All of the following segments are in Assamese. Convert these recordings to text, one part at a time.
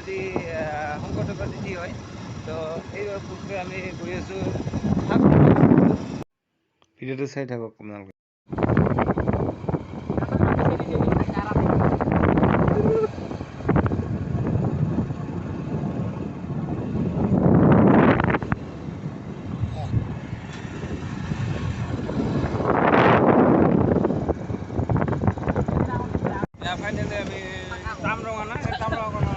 আজি শংকৰদেৱৰ তিথি হয়। তো এই পূৰ্বে আমি গৈ আছোঁ ভিডিঅ'টো চাই থাকক আপোনালোকে। ফাইনেলি আমি কামৰঙা না কামৰঙা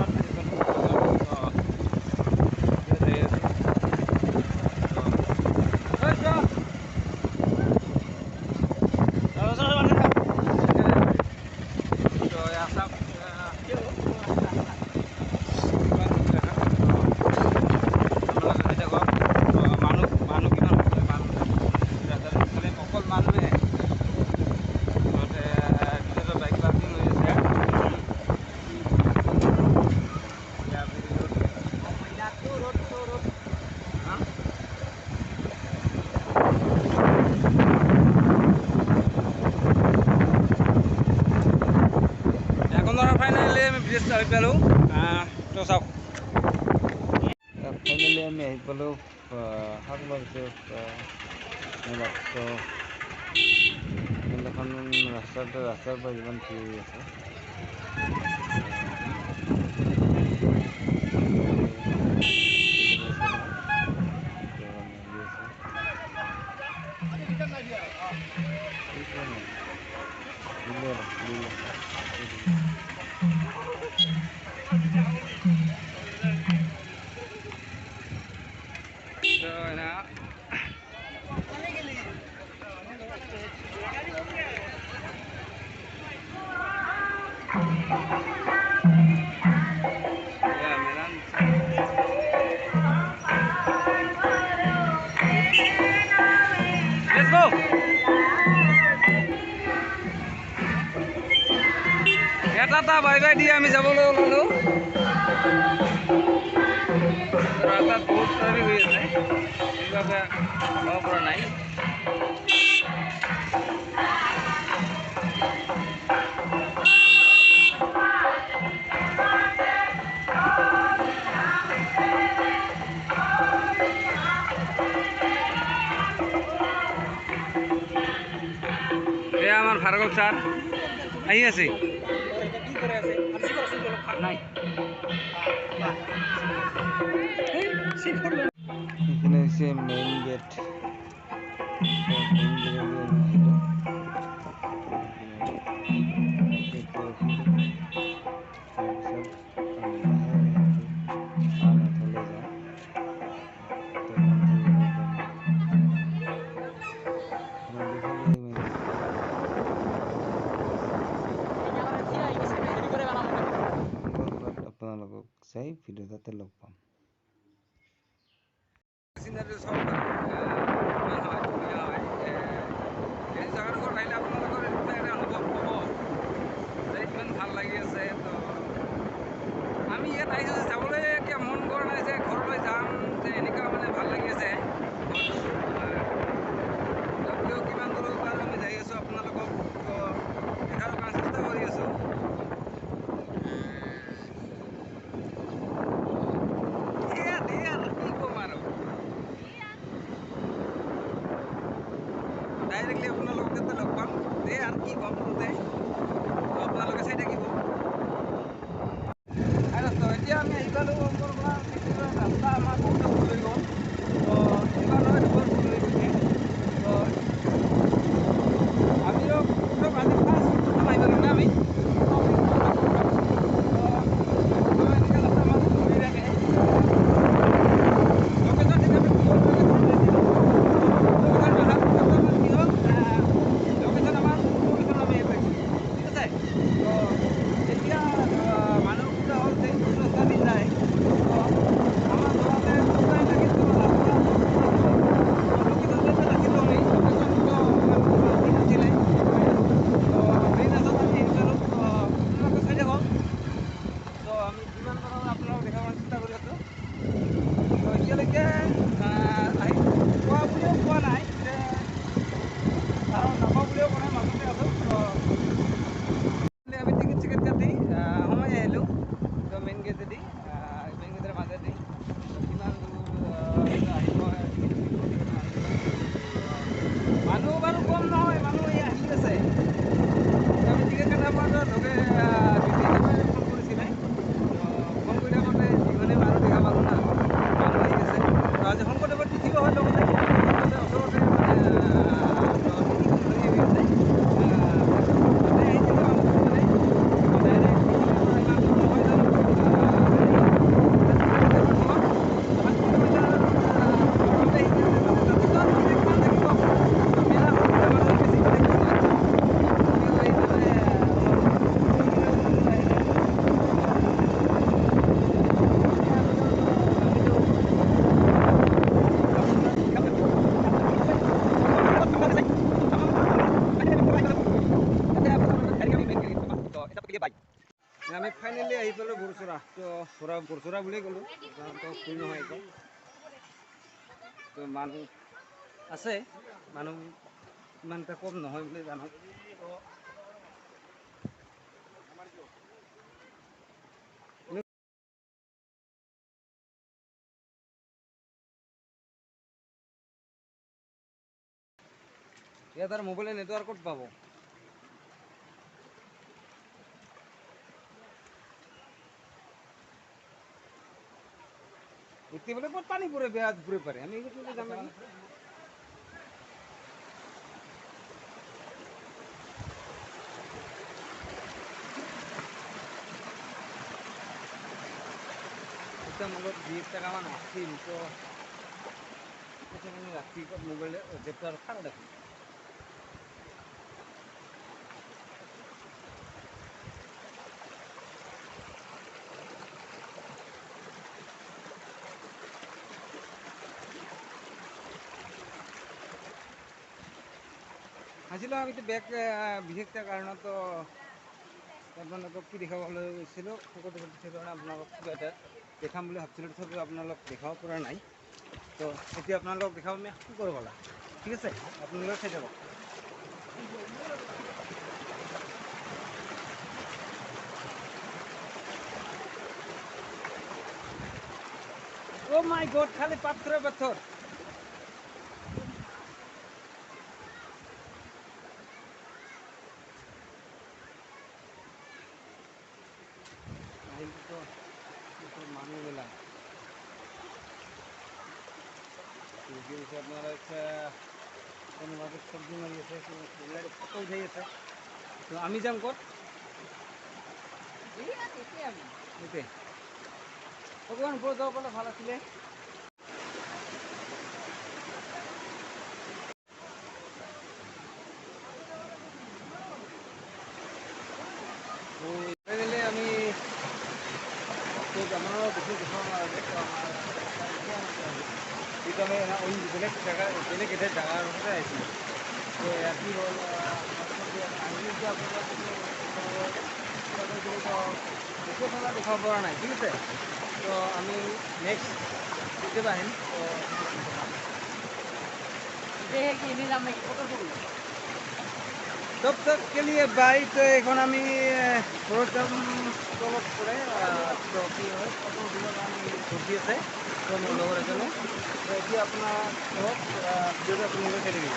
ফাইনেলি আমি ব্ৰিজ আহি পালোঁ। তো চাওক ফাইনেলি আমি আহি পালোঁ এখন ৰাস্তাৰ পৰা যিমান ভিৰ আছে Let's go! এটা বাই বাই দিয়ে আমি যাবলৈ ওলালোঁ। ৰাস্তাত বহুত ট্ৰাফিক হৈ আছে, সেইবাবে যাব পৰা নাই। এয়া আমাৰ ভাৰ্গৱ ছাৰ আহি আছে। এইখিনি হৈছে মেইন গেট। আপোনালোকক চাই ভিডিঅ' তাতে লগ পাম। ভাল লাগি আছে। তো আমি ইয়াত আহিছোঁ যাবলৈ এতিয়া মন কৰা নাই যে ঘৰলৈ যাম, যে এনেকুৱা মানে ভাল লাগি আছে। কিমান দূৰৰ পৰা আমি যাই আছোঁ আপোনালোকক দেখাৰ কাৰণে চেষ্টা কৰি আছোঁ। ডাইৰেক্টলি আপোনালোকক যাতে লগ পাম আৰু কি ক'ম আপোনালোকে চাই থাকিব। এতিয়া আমি আহি পালোঁ ৰাস্তা আমাৰ বহুত ভুল হৈ গ'ল। তো এইবাৰ নহয় দুবাৰ ভুল হৈ গৈছে। তো আমিও আজি ফাৰ্ষ্ট প্ৰথম আহি পালোঁ না আমি। মানুহ বাৰু কম নহয়, মানুহ এই আহি আছে। আমি টিকেট কটাৰ পৰা ধৰক ফোন কৰিছিলে। ফোন কৰি থাকোঁতে যিখনে মানুহ দেখা পালোঁ না, মানুহ আহি আছে। আজি শংকৰদেৱৰ তিথিও হয় লগতে ওচৰতে আমি ফাইনেলি আহি পালোঁ বৰচৰা। তো বৰচৰা বুলি ক'লোঁ, তো ভুল নহয় একদম। তো মানুহ আছে, মানুহ ইমান এটা কম নহয় বুলি জানো। ইয়াত আৰু মোবাইলৰ নেটৱৰ্ক ক'ত পাব? উঠি বোলে ক'ত পানী পৰে, বেয়া ঘূৰি পাৰে, আমি সেইটো যাম নেকি? এতিয়া মূলত 20 টাকামান আছিল, তো মানে ৰাতি মোবাইলে জেপটো আৰু খাল দেখোন। আছিলোঁ আমি বেগ বিশেষ এটা কাৰণত আপোনালোকক কি দেখাবলৈ গৈছিলোঁ, শংকৰদেৱৰ তিথিৰ কাৰণে আপোনালোকক কিবা এটা দেখাম বুলি ভাবিছিলোঁ, তথাপিও আপোনালোক দেখাব পৰা নাই। তো এতিয়া আপোনালোকক দেখাব আমি কি কৰোঁ ব'লা, ঠিক আছে? আপোনালোকে চাই থাকক। Oh my God, খালি পাথরে পাথর। মানুষগুলা আপনার একটা কোনোভাবে সবজি মারি আছে, ফটো উঠাই আছে। তো আমি যাম ক'ত? এতে অকণমান ওপৰত যাব পাৰিলে ভাল আছিলে। ফাইনালি আমি আপনাৰা বেশি দেখাব নালাগে। তো আমি বেলেগ জেগা বেলেগ এটা জেগাৰ ওচৰতে আহিছিলোঁ। তো ইয়াত কি হ'ল, আহিলে এতিয়া আপোনালোকে দেখাব পৰা নাই, ঠিক আছে? তো আমি নেক্সট কেতিয়াবা আহিম। तब तक के लिए बाई। तो এখন আমি প্রোগ্রাম তলব করে তো কি হয় ফটো ভিডিও আমি করতে আছে তো লগৰ এজনে তো এতিয়া আপোনাৰ ভিডিওটো আপোনালোকে চাই থাকিব।